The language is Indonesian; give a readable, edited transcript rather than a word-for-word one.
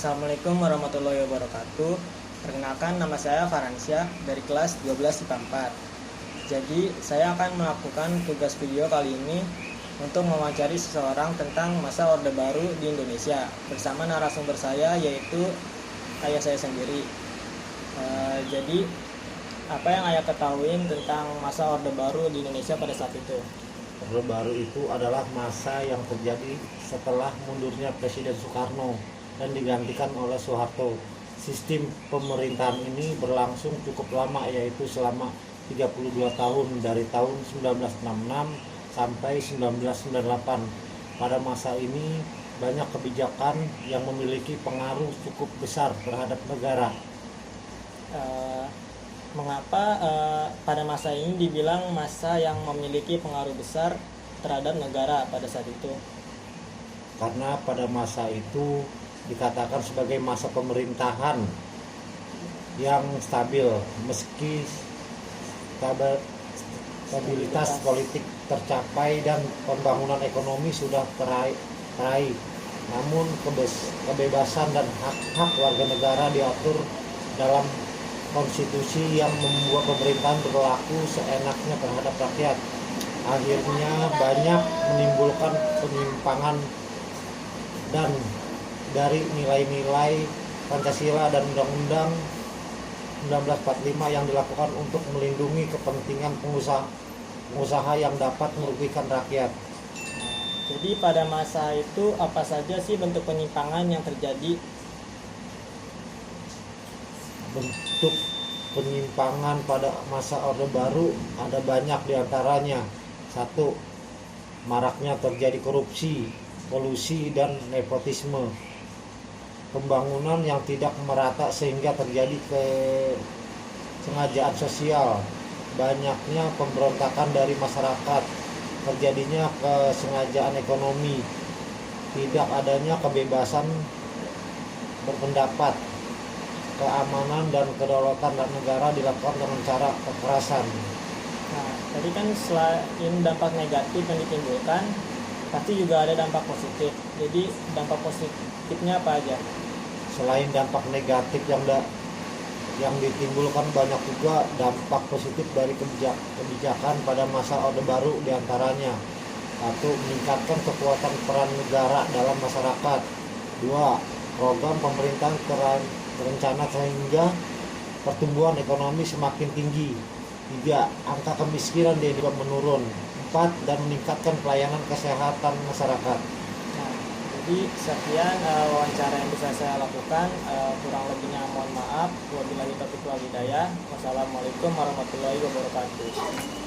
Assalamualaikum warahmatullahi wabarakatuh. Perkenalkan, nama saya Faransyah dari kelas 12 IPA 4. Jadi, saya akan melakukan tugas video kali ini untuk mewawancari seseorang tentang masa Orde Baru di Indonesia bersama narasumber saya, yaitu ayah saya sendiri. Jadi, apa yang ayah ketahui tentang masa Orde Baru di Indonesia pada saat itu? Orde Baru itu adalah masa yang terjadi setelah mundurnya Presiden Soekarno dan digantikan oleh Soeharto. Sistem pemerintahan ini berlangsung cukup lama, yaitu selama 32 tahun dari tahun 1966 sampai 1998. Pada masa ini banyak kebijakan yang memiliki pengaruh cukup besar terhadap negara. Mengapa pada masa ini dibilang masa yang memiliki pengaruh besar terhadap negara pada saat itu? Karena pada masa itu dikatakan sebagai masa pemerintahan yang stabil, meski stabilitas politik tercapai dan pembangunan ekonomi sudah teraih, namun kebebasan dan hak-hak warga negara diatur dalam konstitusi yang membuat pemerintahan berlaku seenaknya terhadap rakyat. Akhirnya banyak menimbulkan penyimpangan dan dari nilai-nilai Pancasila dan Undang-Undang 1945 yang dilakukan untuk melindungi kepentingan pengusaha yang dapat merugikan rakyat. Jadi pada masa itu apa saja sih bentuk penyimpangan yang terjadi? Bentuk penyimpangan pada masa Orde Baru ada banyak diantaranya. 1. Maraknya terjadi korupsi, kolusi, dan nepotisme. Pembangunan yang tidak merata sehingga terjadi kesengajaan sosial. Banyaknya pemberontakan dari masyarakat. Terjadinya kesengajaan ekonomi. Tidak adanya kebebasan berpendapat. Keamanan dan kedaulatan negara dilakukan dengan cara kekerasan. Nah, tadi kan selain dampak negatif yang ditimbulkan, pasti juga ada dampak positif. Jadi dampak positifnya apa aja? Selain dampak negatif yang ditimbulkan, banyak juga dampak positif dari kebijakan pada masa Orde Baru, diantaranya 1. Meningkatkan kekuatan peran negara dalam masyarakat. 2. Program pemerintahan terencana sehingga pertumbuhan ekonomi semakin tinggi. 3. Angka kemiskinan di Indonesia menurun. 4. Dan meningkatkan pelayanan kesehatan masyarakat. Nah, jadi sekian wawancara yang bisa saya lakukan. Kurang lebihnya mohon maaf. Wabillahi taufiq wal hidayah. Wassalamualaikum warahmatullahi wabarakatuh.